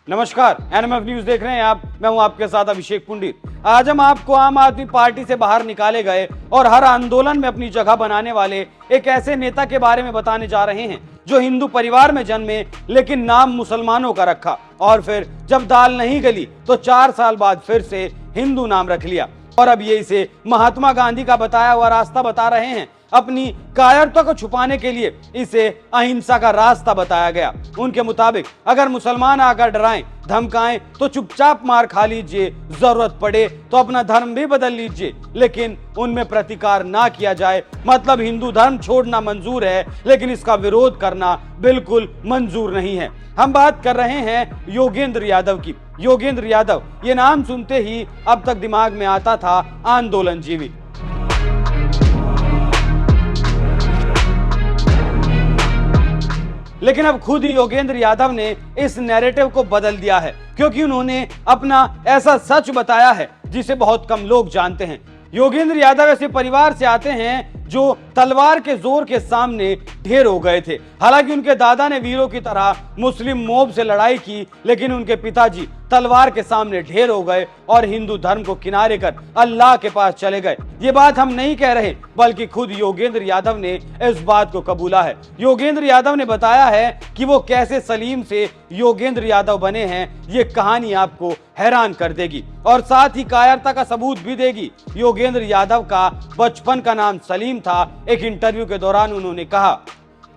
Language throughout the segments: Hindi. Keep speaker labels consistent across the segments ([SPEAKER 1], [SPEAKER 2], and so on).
[SPEAKER 1] नमस्कार, एनएमएफ न्यूज देख रहे हैं आप। मैं हूं आपके साथ अभिषेक पुंडित। आज हम आपको आम आदमी पार्टी से बाहर निकाले गए और हर आंदोलन में अपनी जगह बनाने वाले एक ऐसे नेता के बारे में बताने जा रहे हैं जो हिंदू परिवार में जन्मे लेकिन नाम मुसलमानों का रखा और फिर जब दाल नहीं गली तो 4 साल बाद फिर से हिंदू नाम रख लिया और अब ये इसे महात्मा गांधी का बताया हुआ रास्ता बता रहे हैं। अपनी कायरता को छुपाने के लिए इसे अहिंसा का रास्ता बताया गया। उनके मुताबिक अगर मुसलमान आकर डराएं धमकाएं तो चुपचाप मार खा लीजिए, जरूरत पड़े तो अपना धर्म भी बदल लीजिए, लेकिन उनमें प्रतिकार ना किया जाए। मतलब हिंदू धर्म छोड़ना मंजूर है लेकिन इसका विरोध करना बिल्कुल मंजूर नहीं है। हम बात कर रहे हैं योगेंद्र यादव की। योगेंद्र यादव ये नाम सुनते ही अब तक दिमाग में आता था आंदोलनजीवी। लेकिन अब खुद ही योगेंद्र यादव ने इस नैरेटिव को बदल दिया है क्योंकि उन्होंने अपना ऐसा सच बताया है जिसे बहुत कम लोग जानते हैं। योगेंद्र यादव ऐसे परिवार से आते हैं जो तलवार के जोर के सामने ढेर हो गए थे। हालांकि उनके दादा ने वीरों की तरह मुस्लिम मोब से लड़ाई की, लेकिन उनके पिताजी तलवार के सामने ढेर हो गए और हिंदू धर्म को किनारे कर अल्लाह के पास चले गए। ये बात हम नहीं कह रहे बल्कि खुद योगेंद्र यादव ने इस बात को कबूला है। योगेंद्र यादव ने बताया है कि वो कैसे सलीम से योगेंद्र यादव बने हैं। ये कहानी आपको हैरान कर देगी और साथ ही कायरता का सबूत भी देगी। योगेंद्र यादव का बचपन का नाम सलीम था। एक इंटरव्यू के दौरान उन्होंने कहा,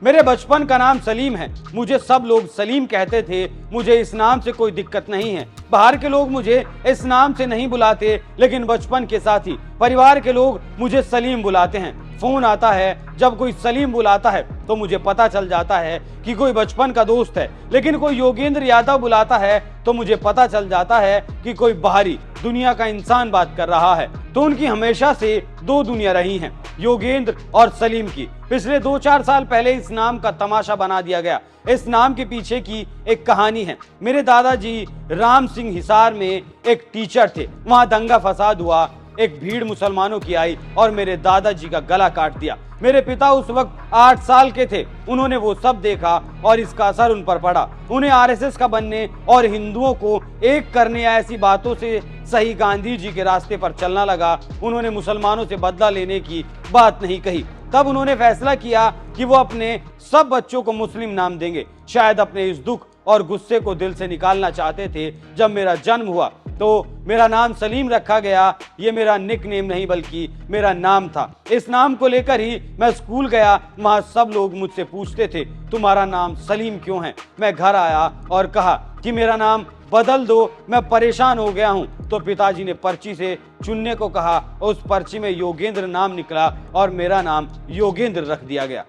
[SPEAKER 1] मेरे बचपन का नाम सलीम है, मुझे सब लोग सलीम कहते थे, मुझे इस नाम से कोई दिक्कत नहीं है। बाहर के लोग मुझे इस नाम से नहीं बुलाते लेकिन बचपन के साथी परिवार के लोग मुझे सलीम बुलाते हैं। फोन आता है, जब कोई सलीम बुलाता है तो मुझे पता चल जाता है कि कोई बचपन का दोस्त है, लेकिन कोई योगेंद्र यादव बुलाता है तो मुझे पता चल जाता है कि कोई बाहरी दुनिया का इंसान बात कर रहा है। तो उनकी हमेशा से दो दुनिया रही हैं, योगेंद्र और सलीम की। पिछले 2-4 साल पहले इस नाम का तमाशा बना दिया गया। इस नाम के पीछे की एक कहानी है। मेरे दादाजी राम सिंह हिसार में एक टीचर थे। वहां दंगा फसाद हुआ, एक भीड़ मुसलमानों की आई और मेरे दादाजी का गला काट दिया। मेरे पिता उस वक्त 8 साल के थे। उन्होंने वो सब देखा और इसका असर उन पर पड़ा। उन्हें आरएसएस का बनने और हिंदुओं को एक करने या ऐसी बातों से सही गांधी जी के रास्ते पर चलना लगा। उन्होंने मुसलमानों से बदला लेने की बात नहीं कही। तब उन्होंने फैसला किया कि वो अपने सब बच्चों को मुस्लिम नाम देंगे। शायद अपने इस दुख और गुस्से को दिल से निकालना चाहते थे। जब मेरा जन्म हुआ तो मेरा नाम सलीम रखा गया। ये मेरा निक नेम नहीं बल्कि मेरा नाम था। इस नाम को लेकर ही मैं स्कूल गया। वहां सब लोग मुझसे पूछते थे, तुम्हारा नाम सलीम क्यों है? मैं घर आया और कहा कि मेरा नाम बदल दो, मैं परेशान हो गया हूं। तो पिताजी ने पर्ची से चुनने को कहा। उस पर्ची में योगेंद्र नाम निकला और मेरा नाम योगेंद्र रख दिया गया।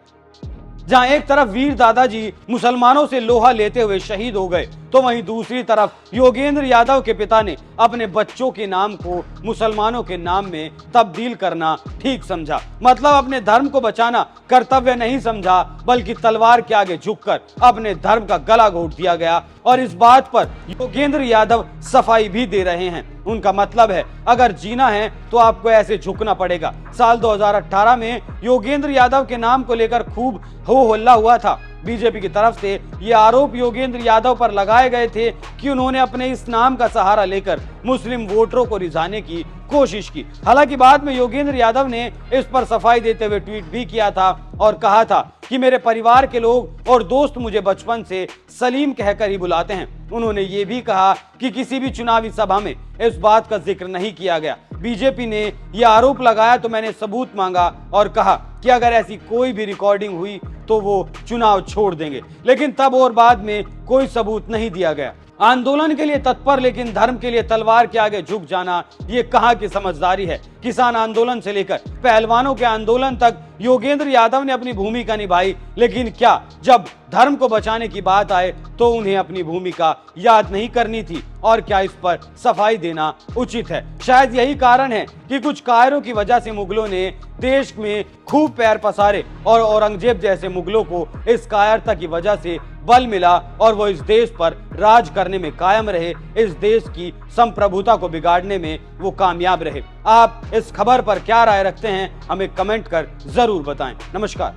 [SPEAKER 1] जहां एक तरफ वीर दादाजी मुसलमानों से लोहा लेते हुए शहीद हो गए तो वहीं दूसरी तरफ योगेंद्र यादव के पिता ने अपने बच्चों के नाम को मुसलमानों के नाम में तब्दील करना ठीक समझा। मतलब अपने धर्म को बचाना कर्तव्य नहीं समझा बल्कि तलवार के आगे झुककर अपने धर्म का गला घोट दिया गया। और इस बात पर योगेंद्र यादव सफाई भी दे रहे हैं। उनका मतलब है अगर जीना है तो आपको ऐसे झुकना पड़ेगा। साल 2018 में योगेंद्र यादव के नाम को लेकर खूब हो हल्ला हुआ था। बीजेपी की तरफ से ये आरोप योगेंद्र यादव पर लगाए गए थे कि उन्होंने अपने इस नाम का सहारा लेकर मुस्लिम वोटरों को रिझाने की कोशिश की। हालांकि बाद में योगेंद्र यादव ने इस पर सफाई देते हुए ट्वीट भी किया था और कहा था कि मेरे परिवार के लोग और दोस्त मुझे बचपन से सलीम कहकर ही बुलाते हैं। उन्होंने ये भी कहा कि किसी भी चुनावी सभा में इस बात का जिक्र नहीं किया गया। बीजेपी ने यह आरोप लगाया तो मैंने सबूत मांगा और कहा कि अगर ऐसी कोई भी रिकॉर्डिंग हुई तो वो चुनाव छोड़ देंगे, लेकिन तब और बाद में कोई सबूत नहीं दिया गया। आंदोलन के लिए तत्पर लेकिन धर्म के लिए तलवार के आगे झुक जाना, ये कहां की समझदारी है? किसान आंदोलन से लेकर पहलवानों के आंदोलन तक योगेंद्र यादव ने अपनी भूमिका निभाई, लेकिन क्या जब धर्म को बचाने की बात आए तो उन्हें अपनी भूमिका याद नहीं करनी थी? और क्या इस पर सफाई देना उचित है? शायद यही कारण है कि कुछ कायरों की वजह से मुगलों ने देश में खूब पैर पसारे और औरंगजेब जैसे मुगलों को इस कायरता की वजह से बल मिला और वो इस देश पर राज करने में कायम रहे। इस देश की संप्रभुता को बिगाड़ने में वो कामयाब रहे। आप इस खबर पर क्या राय रखते हैं? हमें कमेंट कर जरूर बताएं। नमस्कार।